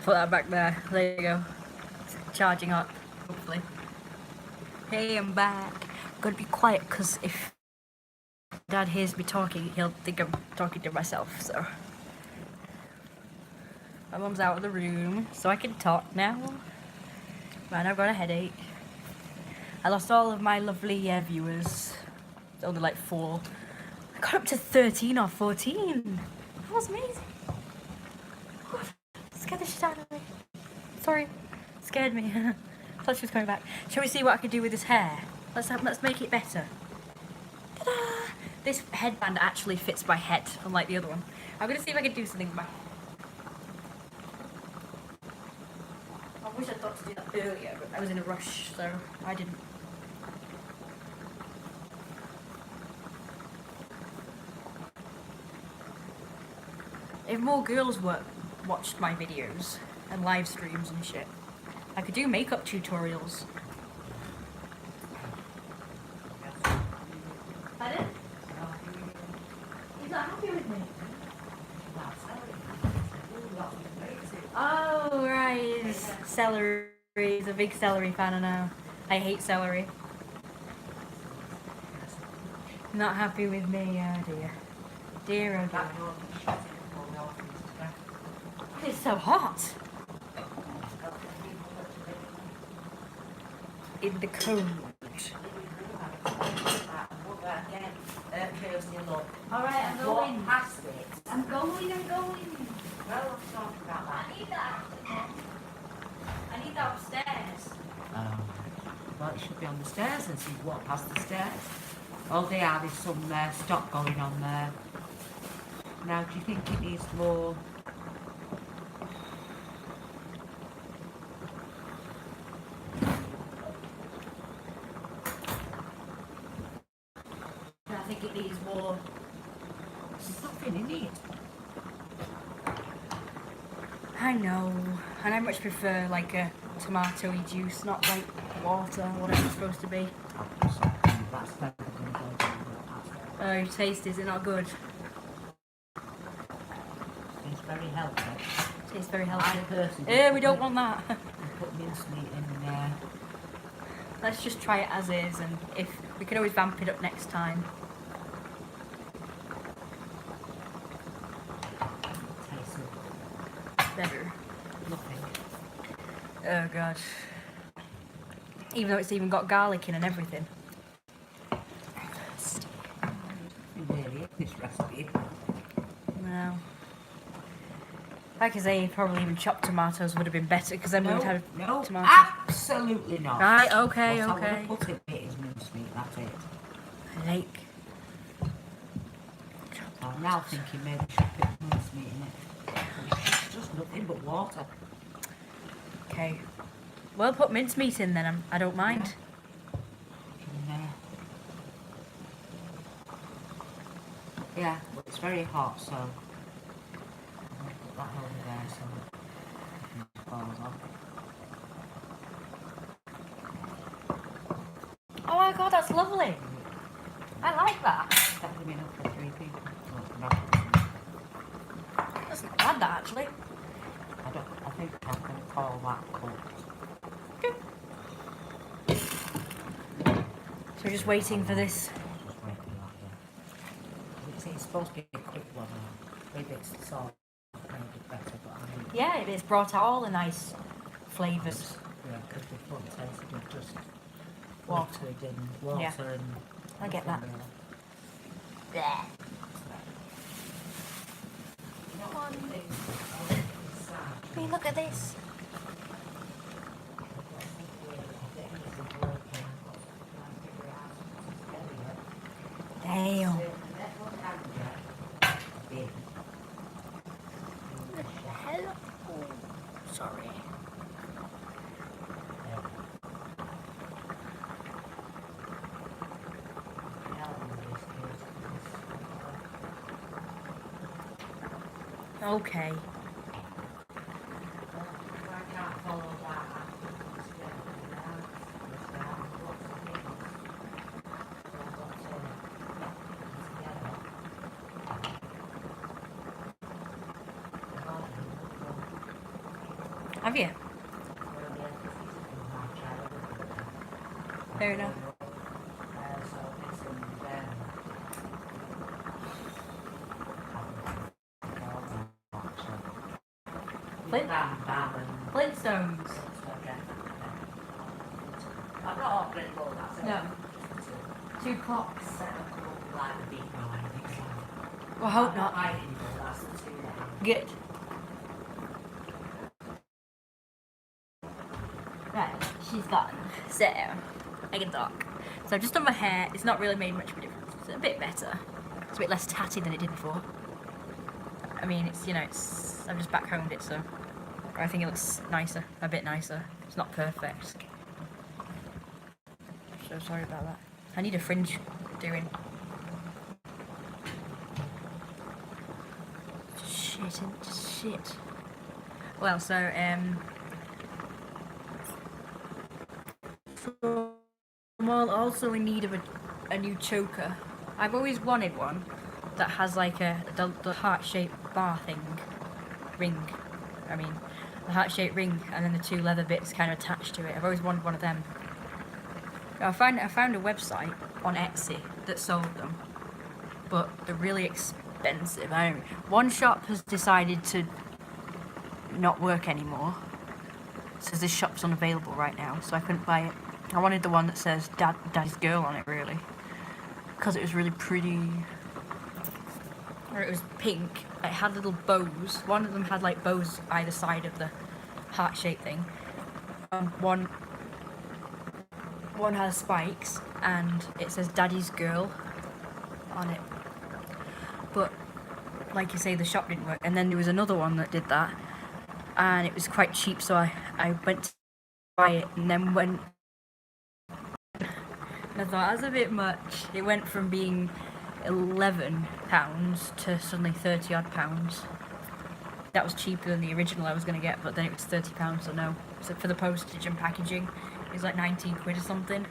put that back there. There you go. It's charging up, hopefully. Hey, I'm back. I'm gonna be quiet because if Dad hears me talking, he'll think I'm talking to myself, so. My mum's out of the room, so I can talk now. Man, I've got a headache. I lost all of my lovely viewers. It's only like 4. I got up to 13 or 14. That was amazing. Scared the shit out of me. Sorry, scared me. I thought she was coming back. Shall we see what I can do with this hair? Let's make it better. Ta-da! This headband actually fits my head, unlike the other one. I'm gonna see if I can do something with my hair. I wish I thought to do that earlier, but I was in a rush, so I didn't. If more girls watched my videos and live streams and shit, I could do makeup tutorials. Pardon? He's not happy with me. Oh, right. He's celery. He's a big celery fan, I know. I hate celery. Not happy with me, oh dear. Dear, oh dear. It's so hot. In the cold. Alright, I'm going. I'm going. Well, let's talk about that. I need that upstairs. Well, it should be on the stairs as you walk past the stairs. All they have is some stock going on there. Now, do you think it needs more? I think it needs more. There's nothing in it. I know, and I much prefer like a tomatoey juice, not like water, whatever it's supposed to be. That's better than going. Oh, your taste, is it not good? It's very healthy. Tastes very healthy. I personally Eh, we don't want that. put mincemeat in there. Let's just try it as is, and if we can always vamp it up next time. Tastes Better. nothing. Oh god. Even though it's even got garlic in and everything. Really, this recipe. No. Like I say, probably even chopped tomatoes would have been better because then we would have No, tomatoes. absolutely not. Right, okay, What okay. I want to put in it is mincemeat, that's it. Like. I'm now thinking maybe I should put mincemeat in it. It's just nothing but water. Okay. Well, put mincemeat in then, I don't mind. Yeah, but it's very hot, so I'm going to put that over there so it falls off. Oh my god, that's lovely. I like that. That's going to be enough for 3 people. That's not bad, that actually. I think I'm going to call that cooked. So we're just waiting for this. Just wait for that, yeah. It's supposed to be a quick one. Maybe it's the salt made it better, but I mean, Yeah, it's brought out all the nice flavours. yeah, because before it tasted of just Water. liquid and water Yeah. and... I get that. nothing really. Yeah. I mean, look at this. Damn. Hello. Oh, sorry. Okay. Have you? Fair enough. Flintstones. I'm not offering all that. No. 2 clocks. Like the big one, I think so. Well, I hope I'm not. hiding it, that's the 2 that Good. Right, she's gone. So, I can talk. So I've just done my hair. It's not really made much of a difference. It's a bit better. It's a bit less tatty than it did before. I mean, it's, you know, it's... I've just backcombed it, so... I think it looks nicer. A bit nicer. It's not perfect. So sorry about that. I need a fringe doing. Shit. Well, so, I'm also in need of a new choker. I've always wanted one that has like the heart-shaped bar thing. Ring. I mean, the heart-shaped ring and then the 2 leather bits kind of attached to it. I've always wanted one of them. I found a website on Etsy that sold them, but they're really expensive. One shop has decided to not work anymore. It says this shop's unavailable right now, so I couldn't buy it. I wanted the one that says Daddy's Girl on it, really, because it was really pretty. Or it was pink. It had little bows. One of them had like bows either side of the heart-shaped thing. One has spikes, and it says Daddy's Girl on it. But like you say, the shop didn't work. And then there was another one that did that, and it was quite cheap, so I went to buy it, and then went. I thought that's a bit much. It went from being £11 to suddenly £30 odd. That was cheaper than the original I was going to get, but then it was £30, so no. So for the postage and packaging, it was like 19 quid or something.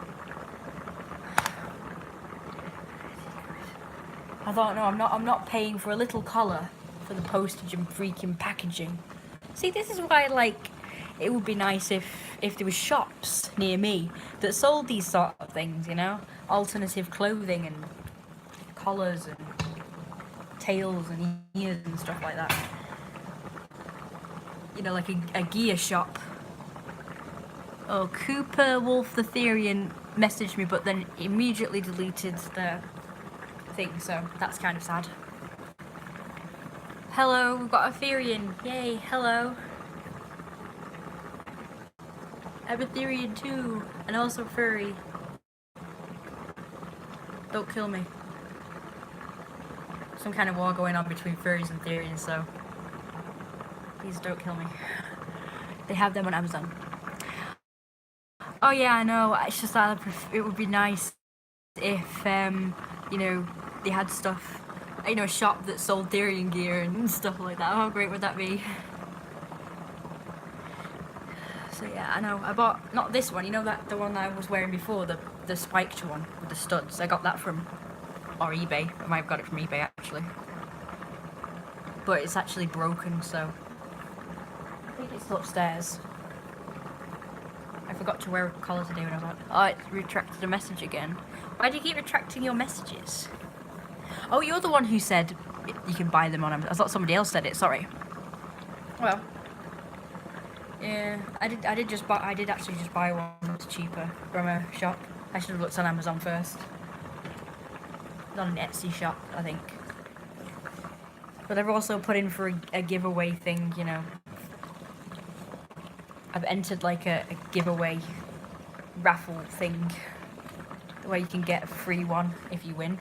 I thought, no, I'm not paying for a little collar for the postage and freaking packaging. See, this is why, like, it would be nice if there was shops near me that sold these sort of things, you know? Alternative clothing and collars and tails and ears and stuff like that. You know, like a gear shop. Oh, Cooper Wolf the Therian messaged me, but then immediately deleted the thing, so that's kind of sad. Hello, we've got a Therian. Yay, hello. I'm a Therian too, and also furry. Don't kill me. Some kind of war going on between furries and Therians, so please don't kill me. They have them on Amazon. Oh yeah, I know. It's just that it would be nice if, you know, they had stuff, you know, a shop that sold Therian gear and stuff like that. How great would that be? So yeah, I know. I bought, not this one, you know, the one that I was wearing before, the spiked one with the studs. I got that from, or eBay. I might have got it from eBay actually. But it's actually broken, so I think it's still upstairs. I forgot to wear a collar today when I was out. Oh, it retracted a message again. Why do you keep retracting your messages? Oh, you're the one who said you can buy them on Amazon. I thought somebody else said it, sorry. Well, yeah, I did actually just buy one that's cheaper from a shop. I should have looked on Amazon first. Not an Etsy shop, I think. But I've also put in for a giveaway thing, you know. I've entered like a giveaway raffle thing where you can get a free one if you win.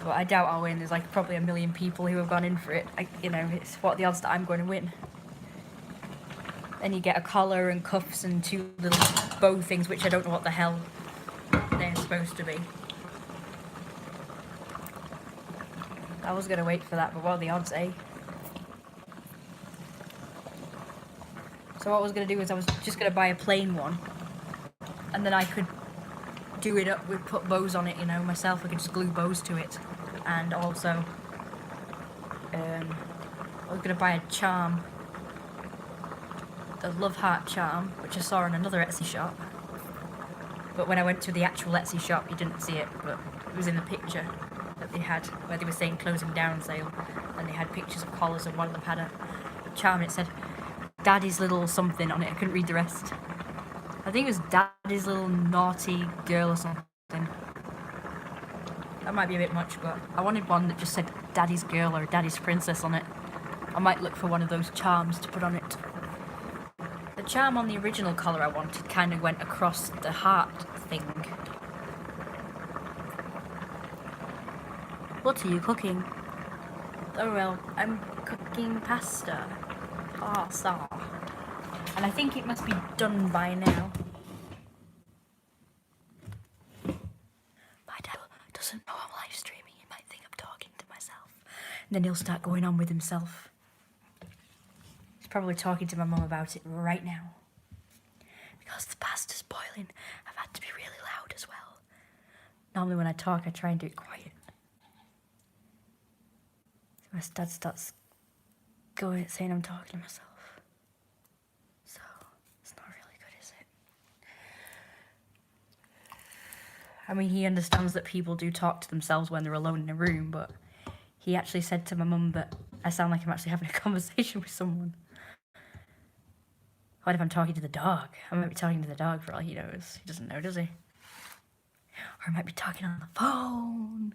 But I doubt I'll win. There's like probably 1 million people who have gone in for it. You know, it's what are the odds that I'm going to win? Then you get a collar and cuffs and 2 little bow things, which I don't know what the hell they're supposed to be. I was going to wait for that, but what are the odds, eh? So what I was going to do is I was just going to buy a plain one, and then I could do it up with, put bows on it, you know, myself. I could just glue bows to it, and also I was gonna buy a charm, the love heart charm, which I saw in another Etsy shop. But when I went to the actual Etsy shop, you didn't see it, but it was in the picture that they had, where they were saying closing down sale, and they had pictures of collars, and one of them had a charm, and it said Daddy's little something on it. I couldn't read the rest. I think it was Daddy's little naughty girl or something. That might be a bit much, but I wanted one that just said Daddy's girl or Daddy's princess on it. I might look for one of those charms to put on it. The charm on the original collar I wanted kind of went across the heart thing. What are you cooking? Oh well, I'm cooking pasta. Pasta. And I think it must be done by now. My dad doesn't know I'm live streaming. He might think I'm talking to myself. And then he'll start going on with himself. He's probably talking to my mum about it right now. Because the pasta's boiling, I've had to be really loud as well. Normally when I talk, I try and do it quiet. My dad starts going, saying I'm talking to myself. So, it's not really good, is it? I mean, he understands that people do talk to themselves when they're alone in a room, but he actually said to my mum that I sound like I'm actually having a conversation with someone. What if I'm talking to the dog? I might be talking to the dog for all he knows. He doesn't know, does he? Or I might be talking on the phone.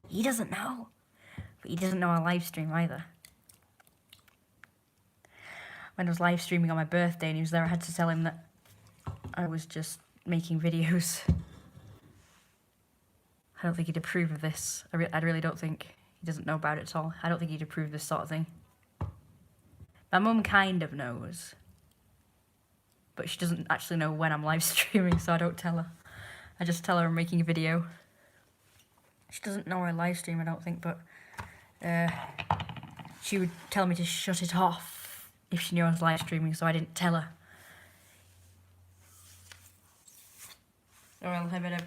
He doesn't know. But he doesn't know I live stream either. When I was live streaming on my birthday and he was there, I had to tell him that I was just making videos. I don't think he'd approve of this. I really don't think. He doesn't know about it at all. I don't think he'd approve of this sort of thing. My mum kind of knows. But she doesn't actually know when I'm live streaming, so I don't tell her. I just tell her I'm making a video. She doesn't know I live stream, I don't think, but she would tell me to shut it off if she knew I was live streaming, so I didn't tell her. Well, I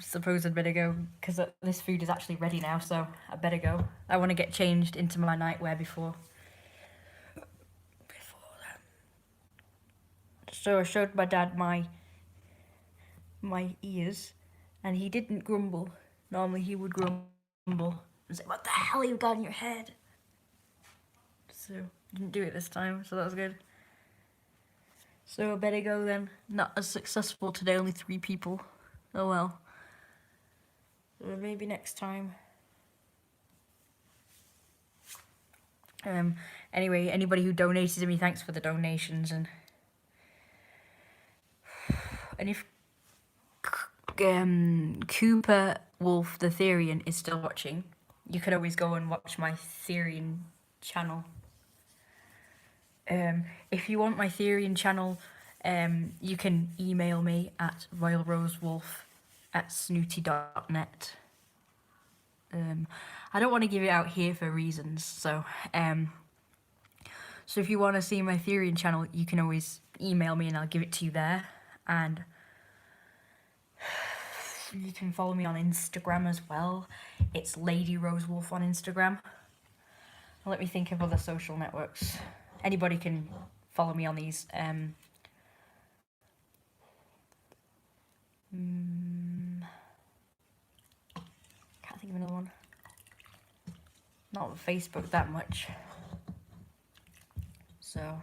suppose I'd better go, because this food is actually ready now, so I better go. I want to get changed into my nightwear before that. So I showed my dad my ears, and he didn't grumble. Normally he would grumble and say, "What the hell you got in your head?" So didn't do it this time, so that was good. So I better go then. Not as successful today, only 3 people. Oh well. Maybe next time. Anyway, anybody who donated to me, thanks for the donations, and if Cooper Wolf the Therian is still watching, you could always go and watch my Therian channel. If you want my Therian channel, you can email me at royalrosewolf@snooty.net. I don't want to give it out here for reasons, so if you want to see my Therian channel, you can always email me and I'll give it to you there. And you can follow me on Instagram as well. It's Lady Rose Wolf on Instagram. Let me think of other social networks. Anybody can follow me on these. Can't think of another one. Not on Facebook that much. So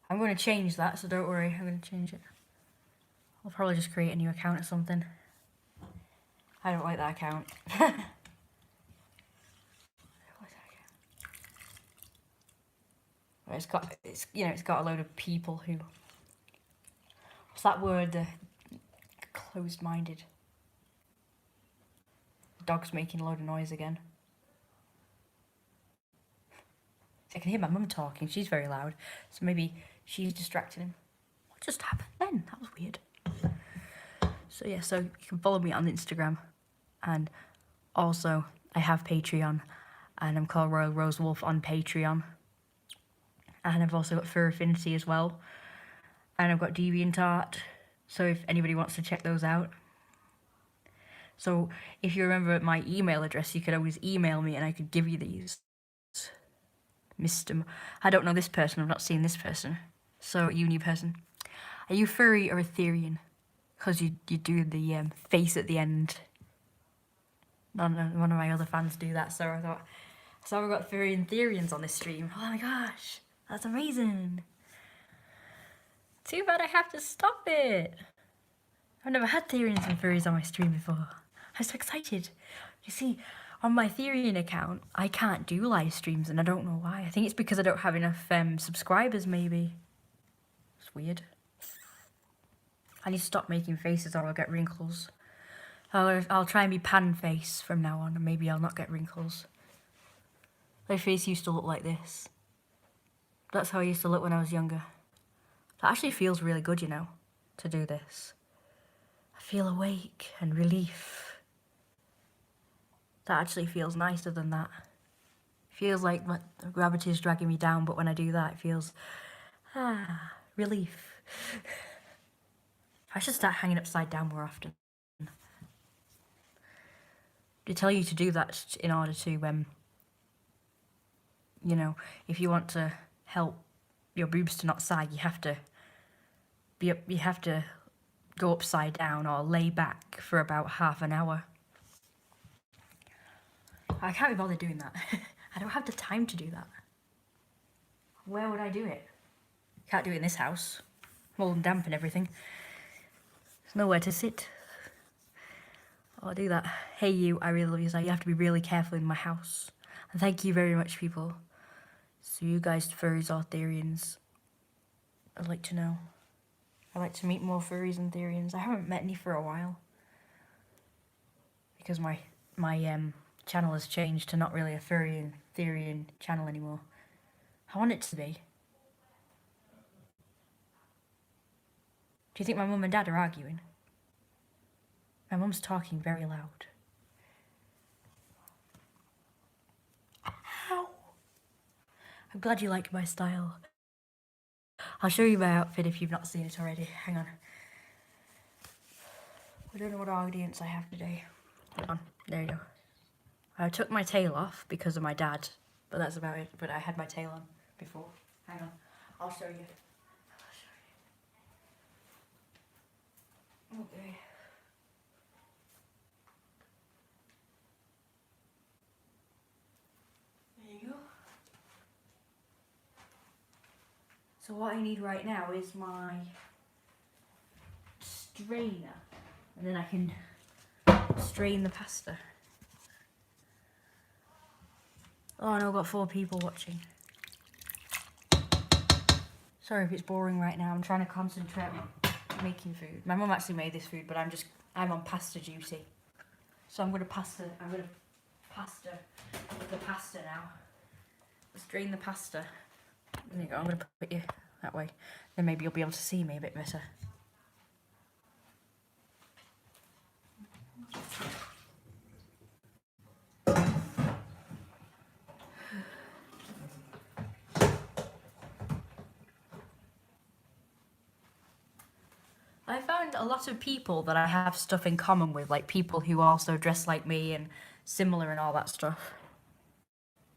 I'm going to change that, so don't worry, I'm going to change it. I'll probably just create a new account or something. I don't like that account. It's got a load of people who, what's that word, closed-minded. Dog's making a load of noise again. I can hear my mum talking, she's very loud, so maybe she's distracting him. What just happened then? That was weird. So yeah, so you can follow me on Instagram, and also I have Patreon, and I'm called Royal Rose Wolf on Patreon. And I've also got Fur Affinity as well. And I've got DeviantArt, so if anybody wants to check those out. So if you remember my email address, you could always email me and I could give you these. I don't know this person, I've not seen this person. So, you new person. Are you furry or Etherean? Because you do the face at the end. One of my other fans do that, so I thought, so we've got furry and Ethereans on this stream. Oh my gosh, that's amazing. Too bad I have to stop it. I've never had Ethereans and furries on my stream before. I'm so excited. You see, on my Etherean account, I can't do live streams, and I don't know why. I think it's because I don't have enough subscribers, maybe. It's weird. I need to stop making faces or I'll get wrinkles. I'll try and be pan face from now on, and maybe I'll not get wrinkles. My face used to look like this. That's how I used to look when I was younger. That actually feels really good, you know, to do this. I feel awake and relief. That actually feels nicer than that. It feels like gravity is dragging me down, but when I do that, it feels, relief. I should start hanging upside down more often. They tell you to do that in order to, you know, if you want to help your boobs to not sag, you have to go upside down or lay back for about half an hour. I can't be bothered doing that. I don't have the time to do that. Where would I do it? Can't do it in this house. Mold and damp and everything. There's nowhere to sit. I'll do that. Hey you, I really love you. So you have to be really careful in my house. And thank you very much, people. So you guys, furries or Therians, I'd like to know. I'd like to meet more furries and Therians. I haven't met any for a while. Because my channel has changed to not really a furry and Therian channel anymore. I want it to be. Do you think my mum and dad are arguing? My mum's talking very loud. Ow! I'm glad you like my style. I'll show you my outfit if you've not seen it already. Hang on. I don't know what audience I have today. Hold on. There you go. I took my tail off because of my dad, but that's about it. But I had my tail on before. Hang on. I'll show you. Okay. There you go. So what I need right now is my strainer, and then I can strain the pasta. Oh no, I've got 4 people watching. Sorry if it's boring right now. I'm trying to concentrate on making food. My mum actually made this food, but I'm on pasta duty. So I'm gonna pasta the pasta now. Let's drain the pasta. There you go, I'm gonna put you that way. Then maybe you'll be able to see me a bit better. I found a lot of people that I have stuff in common with, like people who also dress like me and similar and all that stuff.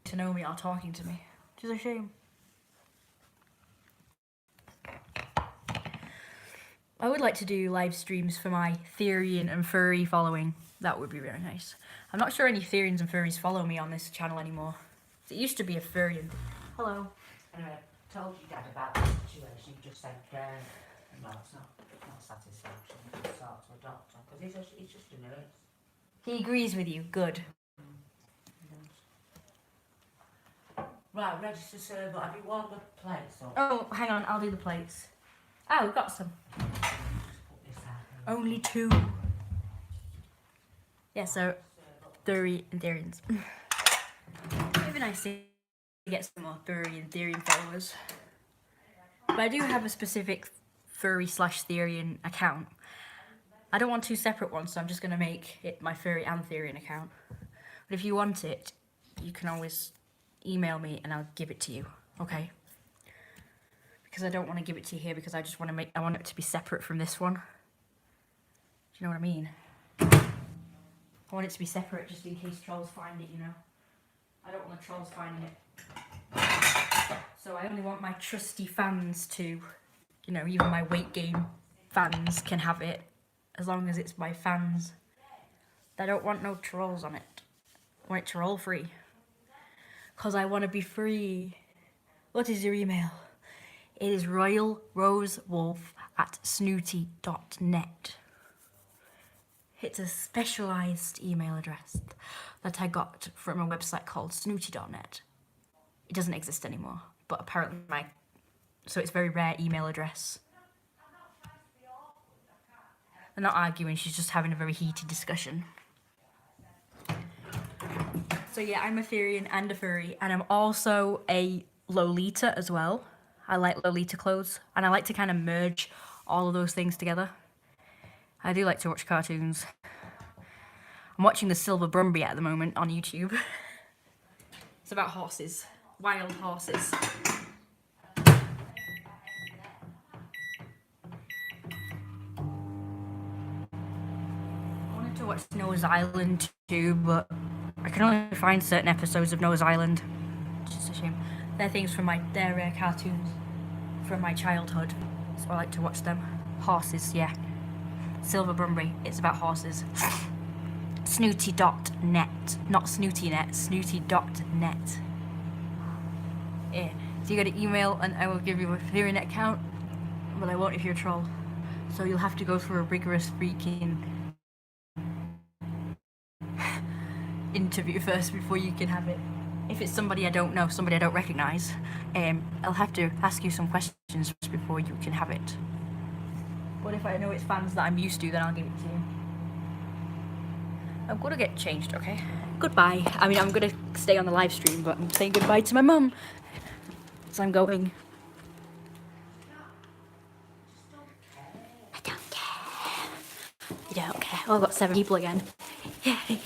To know me or talking to me, which is a shame. I would like to do live streams for my Therian and furry following. That would be very nice. I'm not sure any Therians and furries follow me on this channel anymore. It used to be a furry and... Hello. Anyway, I told you Dad about the situation. You just said, no, it's not satisfaction. It's sort to a doctor. Because he's just a nurse. He agrees with you. Good. Right, register server. Have you warmed the plates up? Oh, hang on. I'll do the plates. Oh, we've got some. Only 2. Yeah, so 30 and Therians. Maybe nice to get some more furry and Therian followers. But I do have a specific furry/Therian account. I don't want 2 separate ones, so I'm just going to make it my furry and Therian account. But if you want it, you can always email me and I'll give it to you, okay? Because I don't want to give it to you here because I just want to I want it to be separate from this one. Do you know what I mean? I want it to be separate just in case trolls find it, you know? I don't want the trolls finding it. So I only want my trusty fans to, you know, even my weight gain fans can have it, as long as it's my fans. I don't want no trolls on it. I want it troll free. Because I want to be free. What is your email? It is royalrosewolf@snooty.net. It's a specialised email address that I got from a website called snooty.net. It doesn't exist anymore, but apparently so it's a very rare email address. They're not arguing, she's just having a very heated discussion. So yeah, I'm a Therian and a furry, and I'm also a Lolita as well. I like Lolita clothes, and I like to kind of merge all of those things together. I do like to watch cartoons. I'm watching the Silver Brumby at the moment on YouTube. It's about horses, wild horses. I wanted to watch Noah's Island too, but I can only find certain episodes of Noah's Island. It's just a shame. They're things from they're cartoons from my childhood, so I like to watch them. Horses, yeah. Silver Brumby, it's about horses. Snooty.net, not snooty.net, snooty.net. Yeah, so you got to email and I will give you a Therian account, but I won't if you're a troll. So you'll have to go through a rigorous freaking interview first before you can have it. If it's somebody I don't know, somebody I don't recognise, I'll have to ask you some questions before you can have it. But if I know it's fans that I'm used to, then I'll give it to you. I'm gonna get changed, okay? Goodbye. I mean, I'm gonna stay on the live stream, but I'm saying goodbye to my mum. So I'm going. I don't care. You don't care. Oh, I've got 7 people again. Yay.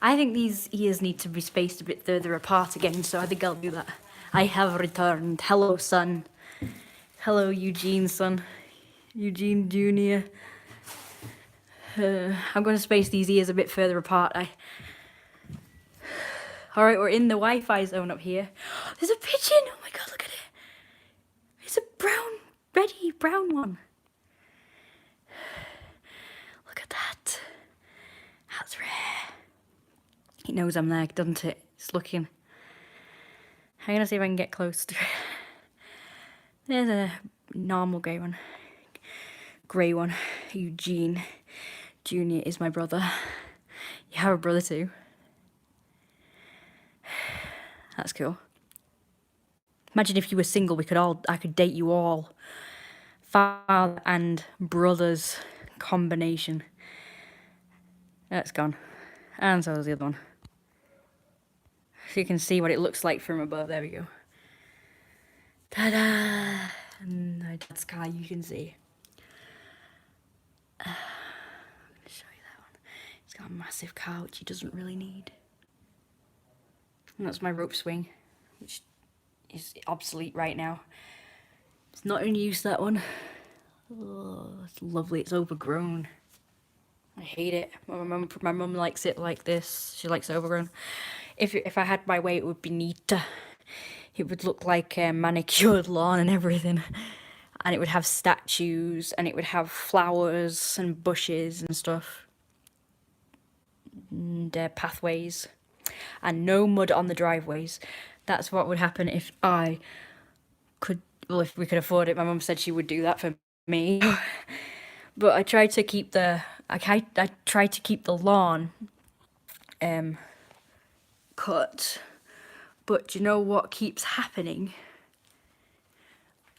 I think these ears need to be spaced a bit further apart again, so I think I'll do that. I have returned. Hello, son. Hello, Eugene, son. Eugene Jr. I'm going to space these ears a bit further apart. Alright, we're in the Wi-Fi zone up here. There's a pigeon! Oh my god, look at it! It's a reddy brown one. Look at that. That's rare. It knows I'm there, doesn't it? It's looking. I'm gonna see if I can get close to it. There's a normal grey one. Eugene Jr. is my brother. You have a brother too. That's cool. Imagine if you were single, I could date you all. Father and brothers combination. That's gone. And so is the other one. So you can see what it looks like from above. There we go. Ta-da! And my dad's car, you can see. I'm going to show you that one. It's got a massive car, which he doesn't really need. And that's my rope swing, which is obsolete right now. It's not in use, that one. Oh, it's lovely. It's overgrown. I hate it. My mum likes it like this. She likes it overgrown. If I had my way, it would be neater. It would look like a manicured lawn and everything. And it would have statues, and it would have flowers and bushes and stuff. And pathways. And no mud on the driveways. That's what would happen if I could, well, if we could afford it. My mum said she would do that for me. But I tried to keep the lawn cut. But you know what keeps happening?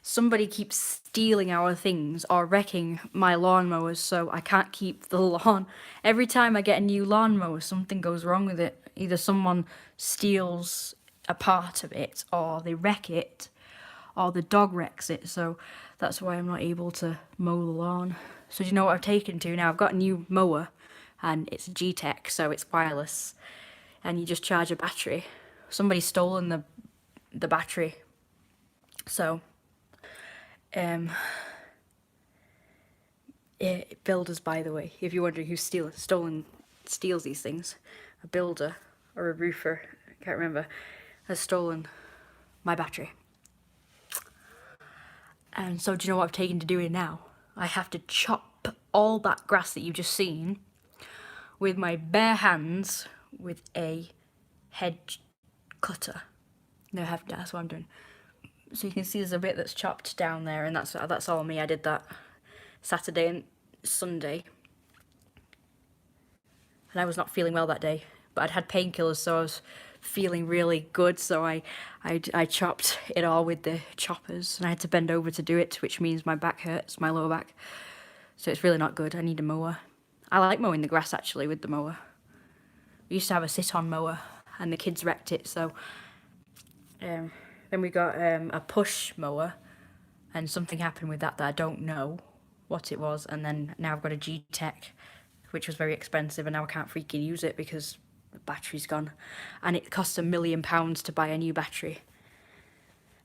Somebody keeps stealing our things or wrecking my lawnmowers, so I can't keep the lawn. Every time I get a new lawnmower, something goes wrong with it. Either someone steals a part of it, or they wreck it, or the dog wrecks it. So that's why I'm not able to mow the lawn. So do you know what I've taken to now? I've got a new mower, and it's G-Tech, so it's wireless, and you just charge a battery. Somebody's stolen the battery. So builders, by the way, if you're wondering who steals these things, a builder or a roofer, I can't remember, has stolen my battery. And so do you know what I've taken to doing now? I have to chop all that grass that you've just seen with my bare hands with a hedge cutter. No, that's what I'm doing. So you can see there's a bit that's chopped down there, and that's all me. I did that Saturday and Sunday. And I was not feeling well that day, but I'd had painkillers, so I was feeling really good. So I chopped it all with the choppers, and I had to bend over to do it, which means my back hurts, my lower back. So it's really not good. I need a mower. I like mowing the grass actually with the mower. We used to have a sit-on mower, and the kids wrecked it. So then we got a push mower, and something happened with that I don't know what it was. And then now I've got a G-Tech, which was very expensive, and now I can't freaking use it because the battery's gone. And it costs £1 million to buy a new battery.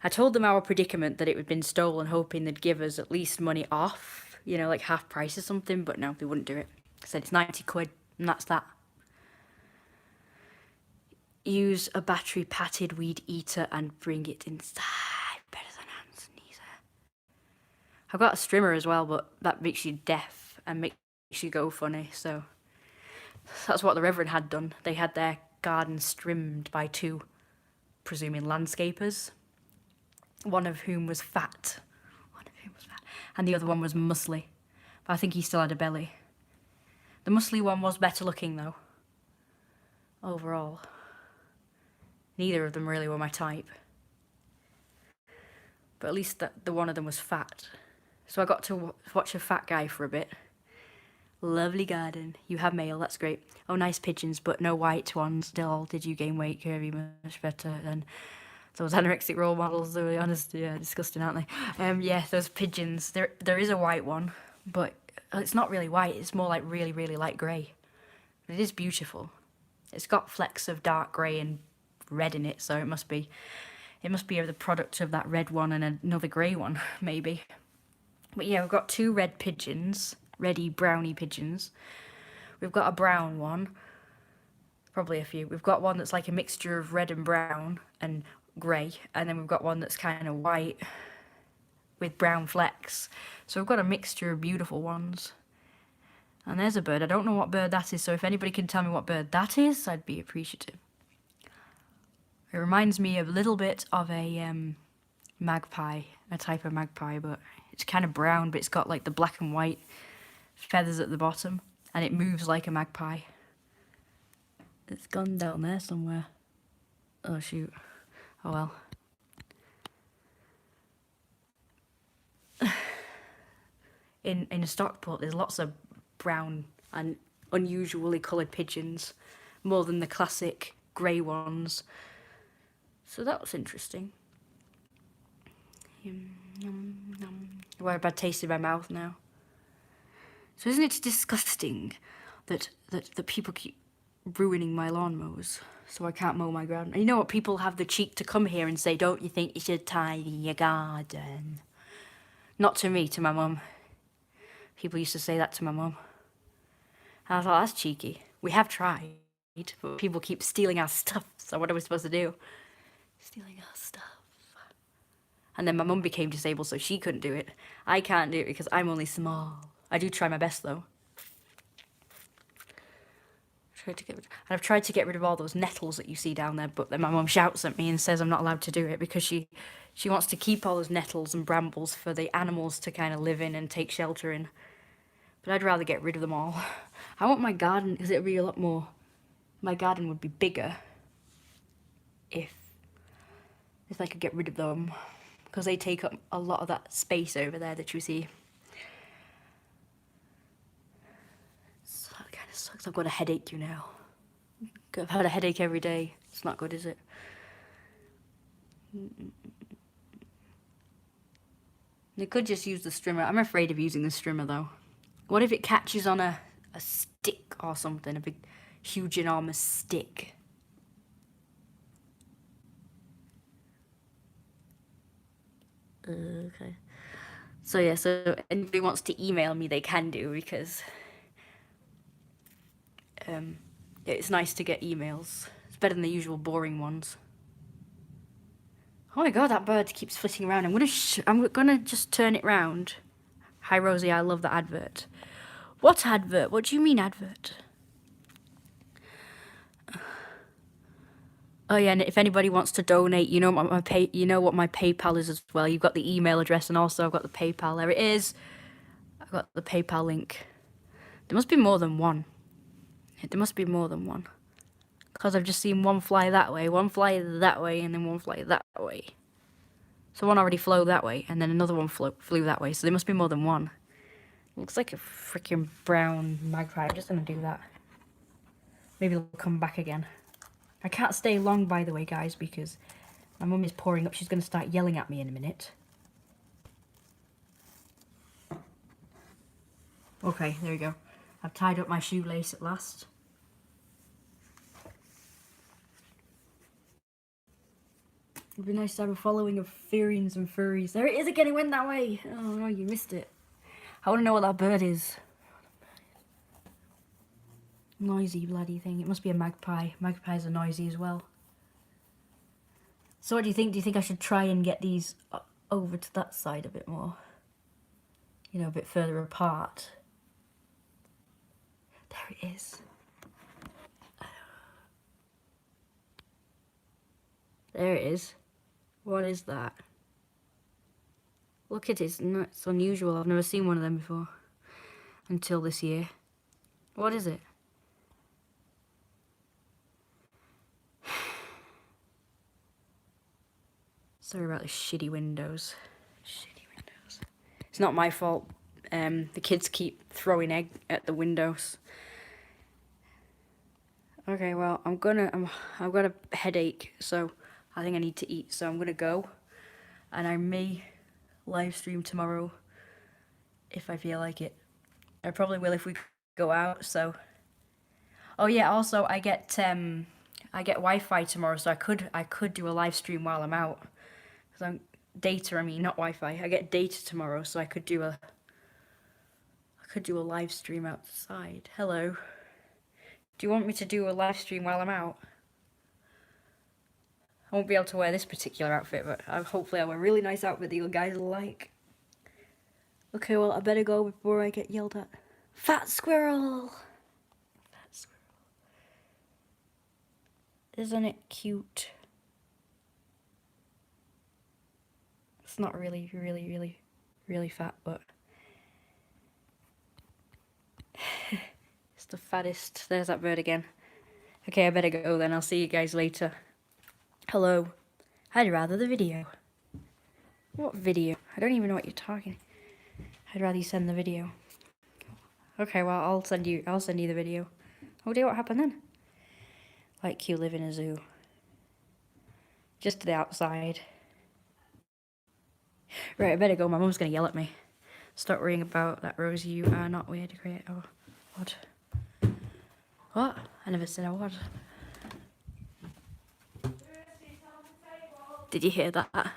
I told them our predicament, that it had been stolen, hoping they'd give us at least money off, you know, like half price or something, but no, they wouldn't do it. I said it's 90 quid, and that's that. Use a battery patted weed eater and bring it inside. Better than hand sneezer. I've got a strimmer as well, but that makes you deaf and makes you go funny, so that's what the Reverend had done. They had their garden trimmed by two, presuming landscapers, one of whom was fat, and the other one was muscly, but I think he still had a belly. The muscly one was better looking though, overall. Neither of them really were my type, but at least the one of them was fat. So I got to watch a fat guy for a bit. Lovely garden. You have mail, that's great. Oh, nice pigeons, but no white ones. Still, did you gain weight, curvy, much better than those anorexic role models? To be honest, yeah, disgusting, aren't they? Yeah, those pigeons. There is a white one, but it's not really white. It's more like really, really light grey. It is beautiful. It's got flecks of dark grey and red in it, so it must be the product of that red one and another grey one, maybe. But yeah, we've got two red pigeons. Reddy brownie pigeons. We've got a brown one, probably a few. We've got one that's like a mixture of red and brown and grey, and then we've got one that's kind of white with brown flecks. So we've got a mixture of beautiful ones. And there's a bird. I don't know what bird that is, so if anybody can tell me what bird that is, I'd be appreciative. It reminds me a little bit of a magpie, a type of magpie, but it's kind of brown, but it's got like the black and white feathers at the bottom, and it moves like a magpie. It's gone down there somewhere. Oh shoot. Oh well. In Stockport there's lots of brown and unusually coloured pigeons, more than the classic grey ones. So that was interesting. I've had a bad taste in my mouth now. So isn't it disgusting that people keep ruining my lawnmowers so I can't mow my garden? And you know what? People have the cheek to come here and say, don't you think you should tidy your garden? Not to me, to my mum. People used to say that to my mum. And I thought, that's cheeky. We have tried, but people keep stealing our stuff, so what are we supposed to do? Stealing our stuff. And then my mum became disabled, so she couldn't do it. I can't do it because I'm only small. I do try my best, though. I've tried to get rid of all those nettles that you see down there, but then my mum shouts at me and says I'm not allowed to do it because she wants to keep all those nettles and brambles for the animals to kind of live in and take shelter in. But I'd rather get rid of them all. I want my garden, because it would be a lot more... My garden would be bigger if I could get rid of them, because they take up a lot of that space over there that you see. So that kind of sucks. I've got a headache, you know. I've had a headache every day. It's not good, is it? They could just use the strimmer. I'm afraid of using the strimmer, though. What if it catches on a stick or something? A big, huge, enormous stick. Okay. So yeah, so anybody wants to email me, they can do, because yeah, it's nice to get emails. It's better than the usual boring ones. Oh my god, that bird keeps flitting around. I'm gonna just turn it round. Hi Rosie, I love that advert. What advert? What do you mean advert? Oh yeah, and if anybody wants to donate, you know what my PayPal is as well. You've got the email address, and also I've got the PayPal. There it is. I've got the PayPal link. There must be more than one. There must be more than one. Because I've just seen one fly that way, one fly that way, and then one fly that way. So one already flew that way, and then another one flew that way. So there must be more than one. Looks like a freaking brown magpie. I'm just gonna do that. Maybe it'll come back again. I can't stay long, by the way, guys, because my mum is pouring up. She's gonna start yelling at me in a minute. Okay, there we go. I've tied up my shoelace at last. It'd be nice to have a following of furries and furries. There it is again, it went that way. Oh no, you missed it. I want to know what that bird is. Noisy bloody thing. It must be a magpie. Magpies are noisy as well. So what do you think? Do you think I should try and get these over to that side a bit more? You know, a bit further apart. There it is. There it is. What is that? Look at it, it's unusual. I've never seen one of them before. Until this year. What is it? Sorry about the shitty windows. Shitty windows. It's not my fault. The kids keep throwing egg at the windows. Okay, well, I've got a headache, so I think I need to eat. So I'm gonna go, and I may live stream tomorrow if I feel like it. I probably will if we go out. So, oh yeah, also I get Wi-Fi tomorrow, so I could do a live stream while I'm out. Cause I'm data, I mean, not Wi-Fi. I get data tomorrow, so I could do a live stream outside. Hello. Do you want me to do a live stream while I'm out? I won't be able to wear this particular outfit, but hopefully I'll wear a really nice outfit that you guys will like. Okay, well, I better go before I get yelled at. Fat squirrel! Fat squirrel. Isn't it cute? It's not really fat, but... It's the fattest. There's that bird again. Okay, I better go then. I'll see you guys later. Hello. I'd rather the video. What video? I don't even know what you're talking. I'd rather you send the video. Okay, well, I'll send you the video. Oh dear, what happened then? Like you live in a zoo. Just to the outside. Right, I better go. My mum's gonna yell at me. Stop worrying about that, Rosie. You are not weird to create. Oh, what? What? I never said I was. Did you hear that?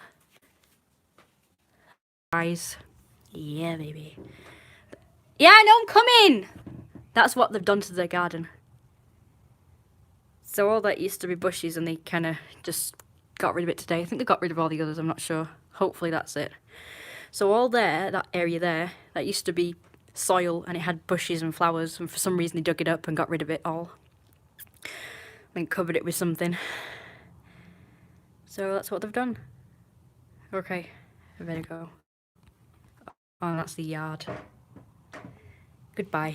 Guys. Yeah, baby. Yeah, I know, I'm coming! That's what they've done to their garden. So all that used to be bushes and they kind of just got rid of it today. I think they got rid of all the others, I'm not sure. Hopefully that's it. So all there, that area there, that used to be soil and it had bushes and flowers, and for some reason they dug it up and got rid of it all. Then covered it with something. So that's what they've done. Okay, I better go. Oh, that's the yard. Goodbye.